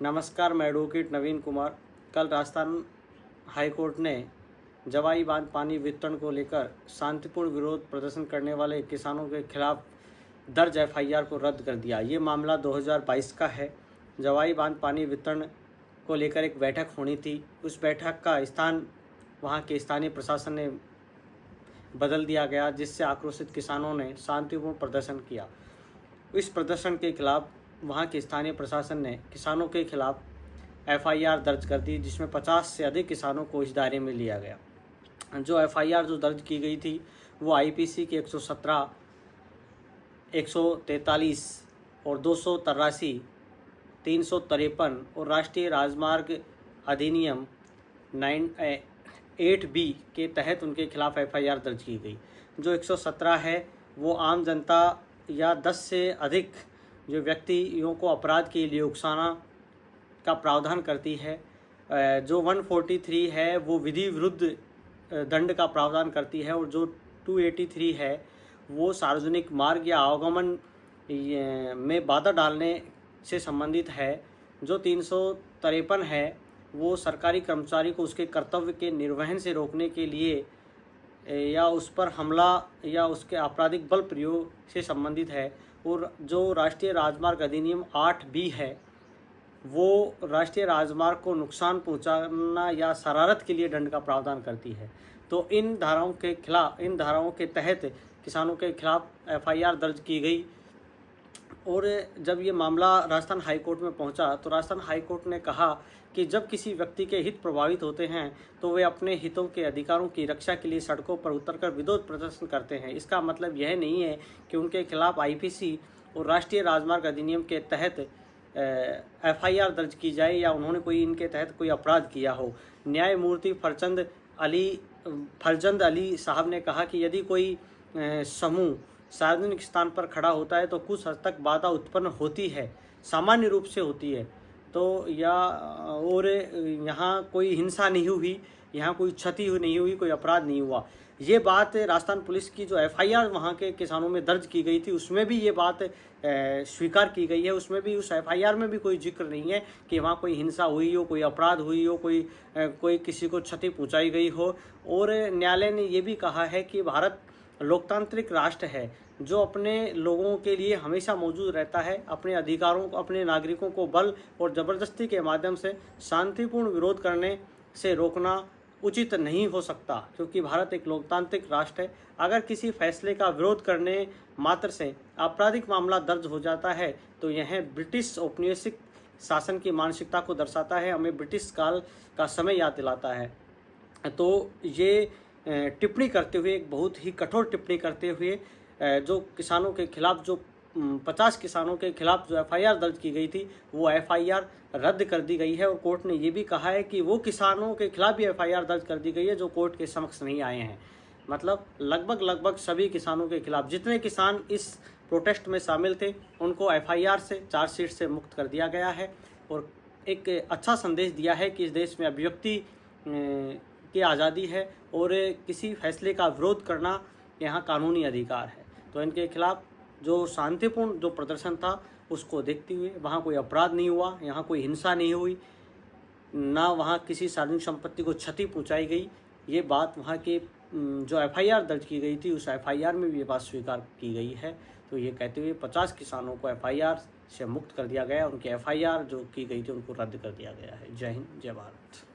नमस्कार, मैं एडवोकेट नवीन कुमार। कल राजस्थान हाईकोर्ट ने जवाई बांध पानी वितरण को लेकर शांतिपूर्ण विरोध प्रदर्शन करने वाले किसानों के खिलाफ दर्ज एफआईआर को रद्द कर दिया। ये मामला 2022 का है। जवाई बांध पानी वितरण को लेकर एक बैठक होनी थी। उस बैठक का स्थान वहाँ के स्थानीय प्रशासन ने बदल दिया गया, जिससे आक्रोशित किसानों ने शांतिपूर्ण प्रदर्शन किया। इस प्रदर्शन के खिलाफ वहाँ के स्थानीय प्रशासन ने किसानों के खिलाफ एफआईआर दर्ज कर दी, जिसमें 50 से अधिक किसानों को इस दायरे में लिया गया। जो एफआईआर दर्ज की गई थी वो आईपीसी के 117, 143 और 283, 353 और राष्ट्रीय राजमार्ग अधिनियम 8B के तहत उनके खिलाफ एफआईआर दर्ज की गई। जो 117 है वो आम जनता या 10 से अधिक जो व्यक्तियों को अपराध के लिए उकसाना का प्रावधान करती है। जो 143 है वो विधि विरुद्ध दंड का प्रावधान करती है, और जो 283 है वो सार्वजनिक मार्ग या आवागमन में बाधा डालने से संबंधित है। जो 353 है वो सरकारी कर्मचारी को उसके कर्तव्य के निर्वहन से रोकने के लिए या उस पर हमला या उसके आपराधिक बल प्रयोग से संबंधित है। और जो राष्ट्रीय राजमार्ग अधिनियम 8B है वो राष्ट्रीय राजमार्ग को नुकसान पहुंचाना या शरारत के लिए दंड का प्रावधान करती है। तो इन धाराओं के तहत किसानों के खिलाफ एफआईआर दर्ज की गई। और जब ये मामला राजस्थान हाईकोर्ट में पहुंचा तो राजस्थान हाईकोर्ट ने कहा कि जब किसी व्यक्ति के हित प्रभावित होते हैं तो वे अपने हितों के अधिकारों की रक्षा के लिए सड़कों पर उतरकर विरोध प्रदर्शन करते हैं। इसका मतलब यह नहीं है कि उनके खिलाफ आईपीसी और राष्ट्रीय राजमार्ग अधिनियम के तहत एफआईआर दर्ज की जाए या उन्होंने कोई इनके तहत कोई अपराध किया हो। न्यायमूर्ति फरजंद अली साहब ने कहा कि यदि कोई समूह सार्वजनिक स्थान पर खड़ा होता है तो कुछ हद तक बाधा उत्पन्न होती है, सामान्य रूप से होती है। तो और यहाँ कोई हिंसा नहीं हुई, यहाँ कोई क्षति नहीं हुई, कोई अपराध नहीं हुआ। ये बात राजस्थान पुलिस की जो एफआईआर वहाँ के किसानों में दर्ज की गई थी उसमें भी ये बात स्वीकार की गई है। उसमें भी उस एफआईआर में भी कोई जिक्र नहीं है कि वहाँ कोई हिंसा हुई हो, कोई अपराध हुई हो, कोई किसी को क्षति पहुँचाई गई हो। और न्यायालय ने ये भी कहा है कि भारत लोकतांत्रिक राष्ट्र है जो अपने लोगों के लिए हमेशा मौजूद रहता है। अपने अधिकारों को, अपने नागरिकों को बल और ज़बरदस्ती के माध्यम से शांतिपूर्ण विरोध करने से रोकना उचित नहीं हो सकता, क्योंकि भारत एक लोकतांत्रिक राष्ट्र है। अगर किसी फैसले का विरोध करने मात्र से आपराधिक मामला दर्ज हो जाता है तो यह ब्रिटिश औपनिवेशिक शासन की मानसिकता को दर्शाता है, हमें ब्रिटिश काल का समय याद दिलाता है। तो ये टिप्पणी करते हुए, एक बहुत ही कठोर टिप्पणी करते हुए जो किसानों के खिलाफ, जो 50 किसानों के खिलाफ जो एफआईआर दर्ज की गई थी वो एफआईआर रद्द कर दी गई है। और कोर्ट ने ये भी कहा है कि वो किसानों के खिलाफ भी एफआईआर दर्ज कर दी गई है जो कोर्ट के समक्ष नहीं आए हैं। मतलब लगभग सभी किसानों के खिलाफ, जितने किसान इस प्रोटेस्ट में शामिल थे उनको एफआईआर से, चार्जशीट से मुक्त कर दिया गया है। और एक अच्छा संदेश दिया है कि इस देश में अभिव्यक्ति की आज़ादी है और किसी फैसले का विरोध करना यहाँ कानूनी अधिकार है। तो इनके खिलाफ जो शांतिपूर्ण जो प्रदर्शन था उसको देखते हुए वहाँ कोई अपराध नहीं हुआ, यहाँ कोई हिंसा नहीं हुई, ना वहाँ किसी सार्वजनिक संपत्ति को क्षति पहुँचाई गई। ये बात वहाँ के जो एफआईआर दर्ज की गई थी उस एफआईआर में भी ये बात स्वीकार की गई है। तो ये कहते हुए 50 किसानों को एफआईआर से मुक्त कर दिया गया, उनकी एफआईआर जो की गई थी उनको रद्द कर दिया गया है। जय हिंद, जय भारत।